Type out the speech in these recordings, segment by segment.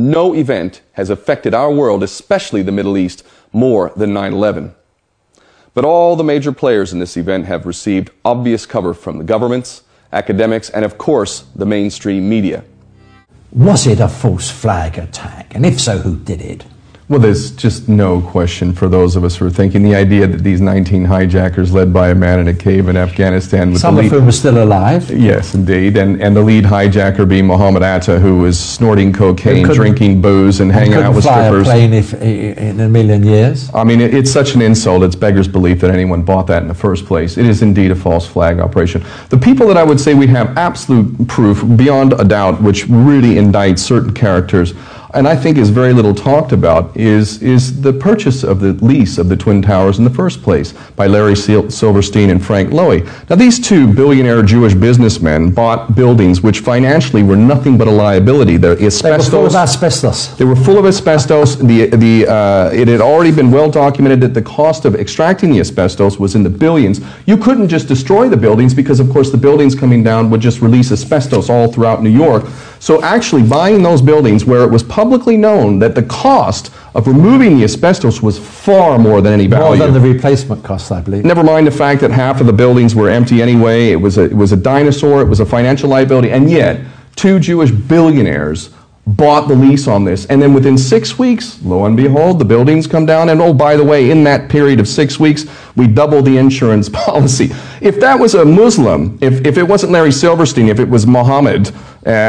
no event has affected our world, especially the Middle East, more than 9/11. But all the major players in this event have received obvious cover from the governments, academics, and of course, the mainstream media. Was it a false flag attack? And if so, who did it? Well, there's just no question for those of us who are thinking the idea that these 19 hijackers led by a man in a cave in Afghanistan with some of whom are still alive. Yes, indeed. And the lead hijacker being Mohammed Atta, who was snorting cocaine, drinking booze, and hanging out with strippers. Couldn't fly a plane in a million years. I mean, it's such an insult. It's beggars belief that anyone bought that in the first place. It is indeed a false flag operation. The people that I would say we have absolute proof, beyond a doubt, which really indicts certain characters, and I think is very little talked about, is the purchase of the lease of the Twin Towers in the first place by Larry Silverstein and Frank Lowy. Now, these two billionaire Jewish businessmen bought buildings which financially were nothing but a liability. They were full of asbestos. They were full of asbestos. It had already been well documented that the cost of extracting the asbestos was in the billions. You couldn't just destroy the buildings because, of course, the buildings coming down would just release asbestos all throughout New York. So actually buying those buildings where it was publicly known that the cost of removing the asbestos was far more than any value. More than the replacement cost, I believe. Never mind the fact that half of the buildings were empty anyway. It was a dinosaur. It was a financial liability. And yet, two Jewish billionaires bought the lease on this. And then within 6 weeks, lo and behold, the buildings come down. And oh, by the way, in that period of 6 weeks, we doubled the insurance policy. If that was a Muslim, if it wasn't Larry Silverstein, if it was Mohammed,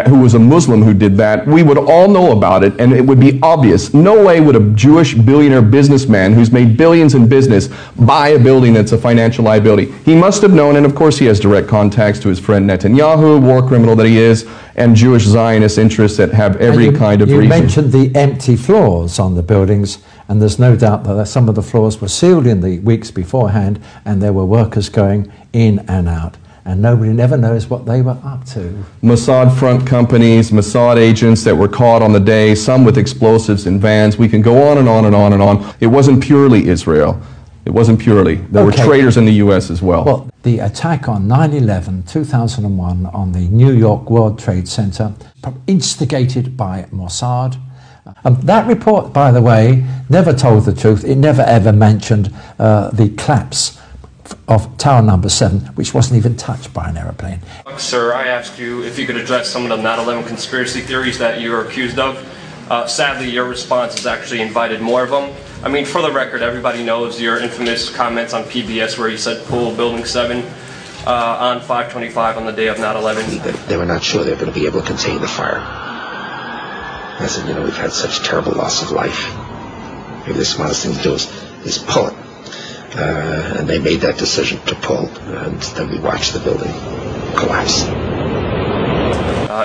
who was a Muslim who did that, we would all know about it, and it would be obvious. No way would a Jewish billionaire businessman who's made billions in business buy a building that's a financial liability. He must have known, and of course he has direct contacts to his friend Netanyahu, war criminal that he is, and Jewish Zionist interests that have every kind of reason. You mentioned the empty floors on the buildings, and there's no doubt that some of the floors were sealed in the weeks beforehand, and there were workers going in and out. And nobody never knows what they were up to. Mossad front companies, Mossad agents that were caught on the day, some with explosives in vans. We can go on and on and on and on. It wasn't purely Israel. It wasn't purely. There were traitors in the U.S. as well. Well, the attack on 9/11, 2001 on the New York World Trade Center, instigated by Mossad. That report, by the way, never told the truth. It never ever mentioned the collapse of Tower Number 7, which wasn't even touched by an aeroplane. Sir, I asked you if you could address some of the 9/11 conspiracy theories that you're accused of. Sadly, your response has actually invited more of them. I mean, for the record, everybody knows your infamous comments on PBS where you said pull Building 7 on 5/25 on the day of 9/11. They were not sure they were going to be able to contain the fire. I said, you know, we've had such terrible loss of life. Maybe the smartest thing to do is pull it. And they made that decision to pull, and then we watched the building collapse.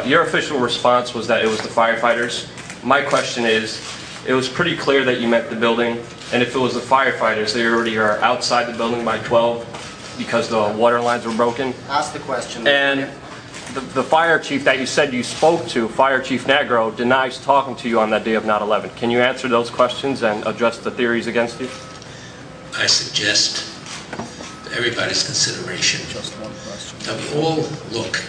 Your official response was that it was the firefighters. My question is, it was pretty clear that you meant the building, and if it was the firefighters, they already are outside the building by 12 because the water lines were broken. Ask the question. And the fire chief that you said you spoke to, Fire Chief Negro, denies talking to you on that day of 9/11. Can you answer those questions and address the theories against you? I suggest for everybody's consideration that we all look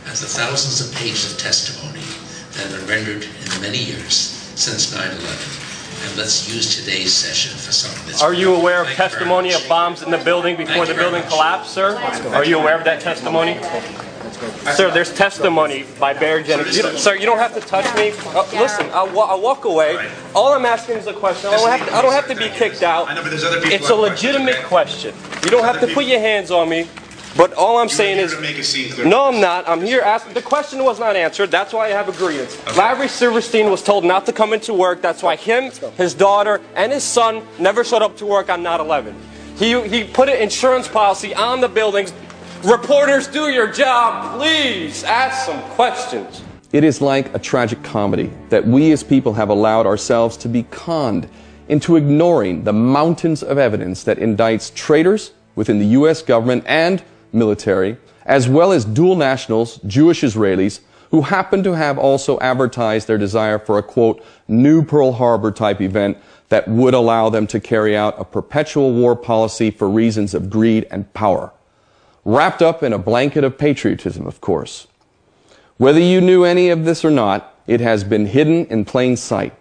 at the thousands of pages of testimony that have been rendered in the many years since 9/11, and let's use today's session for something that's... Are you aware of testimony of bombs in the building before the building collapsed, sir? Are you aware of that testimony? Sir, there's testimony by Barry Jennings. Sir, you don't have to touch me. Listen, I'll walk away. All I'm asking is a question. I don't have to be kicked out. It's a legitimate question. You don't have to put your hands on me. But all I'm saying is, no, I'm not. I'm here asking. The question was not answered. That's why I have a grievance. Larry Silverstein was told not to come into work. That's why him, his daughter, and his son never showed up to work on 9/11. He put an insurance policy on the buildings. Reporters, do your job. Please ask some questions. It is like a tragic comedy that we as people have allowed ourselves to be conned into ignoring the mountains of evidence that indicts traitors within the U.S. government and military, as well as dual nationals, Jewish Israelis, who happen to have also advertised their desire for a, quote, new Pearl Harbor type event that would allow them to carry out a perpetual war policy for reasons of greed and power. Wrapped up in a blanket of patriotism, of course. Whether you knew any of this or not, It has been hidden in plain sight.